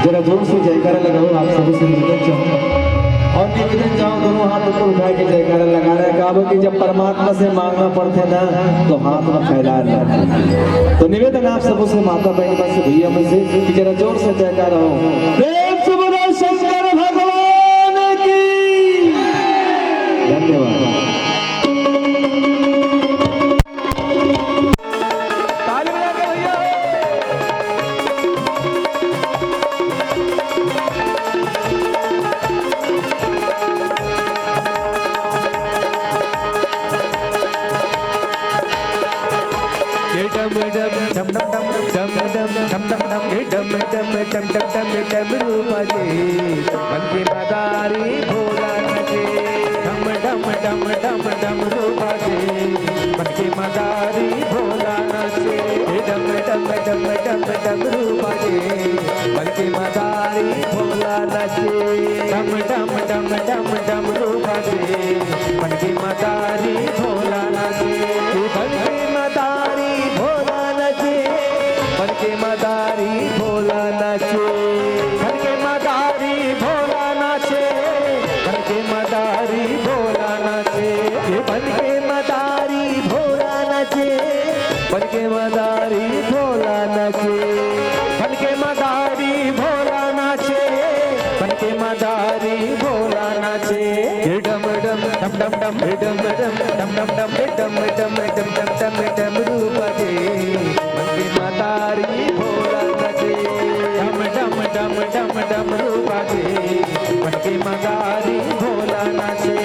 जरा जोर से जयकारा लगाओ। आप सबसे निवेदन चाहूंगा और निवेदन चाहूँ दोनों हाथ ऊपर उठा के जयकारा लगा रहे। कहा कि जब परमात्मा से मांगना पड़ते ना तो हाथ में फैला रहे। तो निवेदन आप सबों से, माता बहन से, भैया में से कि जरा जोर से जयकारा हो। प्रेम से बोलो शंकर भगवान की। धन्यवाद। मन की मदारी भोला नचे, डम डम डम डम डम रूपा दे। मन की मदारी भोला नचे, डम डम डम डम डम रूपा दे। मन की मदारी भोला नचे, डम डम डम डम डम रूपा दे। मन की मदारी भोला नचे, मन की मदारी भोला नचे, मन की मदारी भोला नचे। बनके मदारी भोला नाचे, बनके मदारी भोला नाचे, बनके मदारी भोला नाचे। डम डम डम डम डम डम डम डम डम डम डम डम डम डम डम डम रूपा दे। बनके मदारी भोला नाचे, डम डम डम डम डम रूपा दे। बनके मदारी भोला नाचे।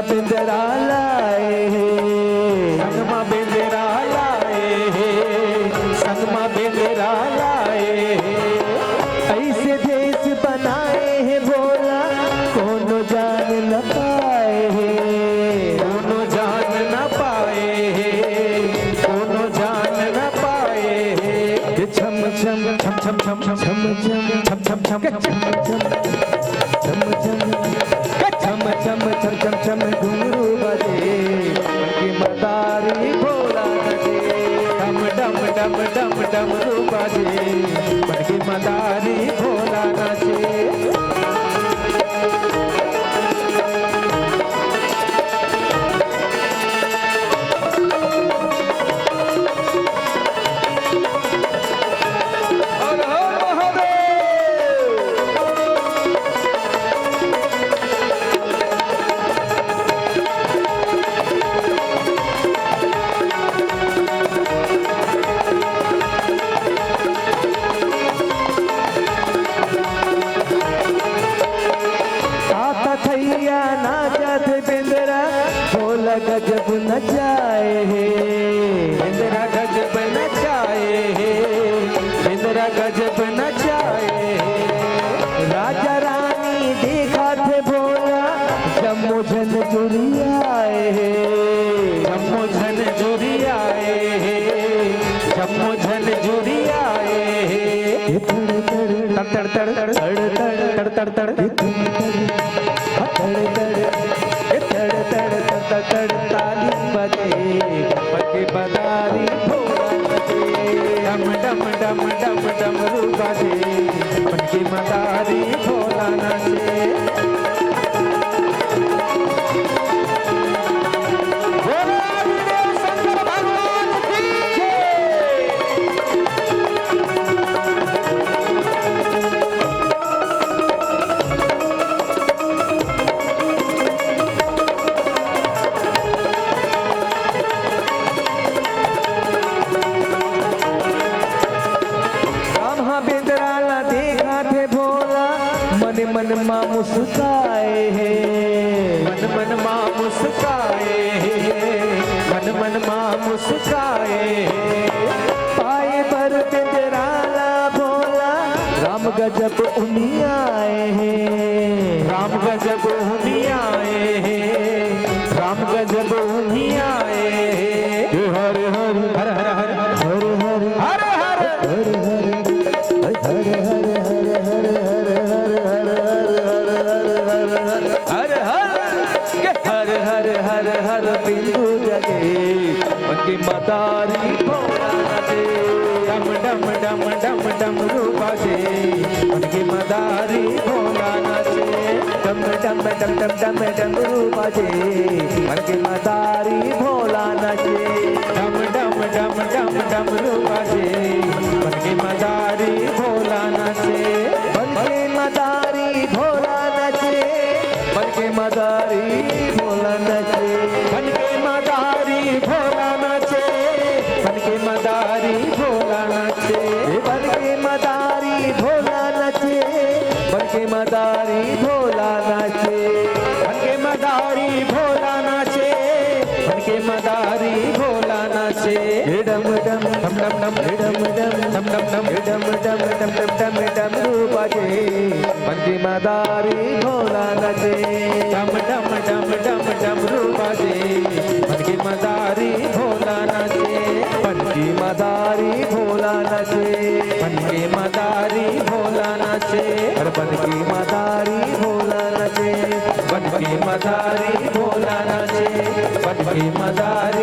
बिंदरा लाए हैं, संगमा बिंदरा लाए हैं, संगमा बिंदरा लाए हैं। ऐसे देश बनाए हैं भोला, कोनो जान न पाए हैं, कोनो जान न पाए हैं, कोनो जान न पाए हैं। छम छम छम छम छम छम छम छम छम छम छम छम चम चम घुंघरू बजे। बनके मदारी भोला नचे, डम डम डम डम डम रूपा दे। बनके मदारी भोला नचे। गजब नचाए है बिंदरा, गजब नचाए है बिंदरा, गजब नचाए है। राजा रानी देखा थे भोला, जम्मू झन जुरी आए है, जम्मू झन जुरी आए है, जम्मू झन जुरी आए है। तड़ तड़ तड़ तड़ तड़ तड़ तड़ ताली बजे। बनके मदारी भोला नचे, डम डम डम डम डम रूपा दे। बनके मदारी भोला नचे। मन माँ मुस्काए है, मन मन माँ मुस्काए है, मन मन माँ मुस्काए है। पाए पर बिंदराला भोला, राम गजब उन्हीं आए हैं, राम गजब उन्हीं आए हैं, राम गजब उन्हीं आए हैं। हरे हरे हर हर हर हर हर हर हर हर हर हर हर बिंदु जगे उनकी मदारी भोलानाचे, डम डम डम डम डम रूपाचे उनकी मदारी भोलानाचे, डम डम डम डम डम डम रूपाचे उनकी मदारी भोलानाचे, डम डम डम डम डम रूपाचे उनकी मदारी भोलानाचे, उनकी मदारी भोलानाचे, उनकी मदारी भोलानाचे, उनके मदारी भोलानाचे, उनके मदारी भोलानाचे, उनके मदारी भोलानाचे, उनके मदारी भोलानाचे, उनके मदारी भोलानाचे, उनके मदारी भोलानाचे, डम डम डम डम डम डम डम डम डम डम डम डम डम डम रूपाचे उनकी मदारी भोलानाचे, डम डम डम डम डम रूपाचे उनकी मदारी भोलानाचे, उनकी मदारी भोलानाचे, उनकी मदारी भोलानाचे, उनकी मदारी भोलानाचे, उनकी मदारी भोलानाचे, उनकी मदारी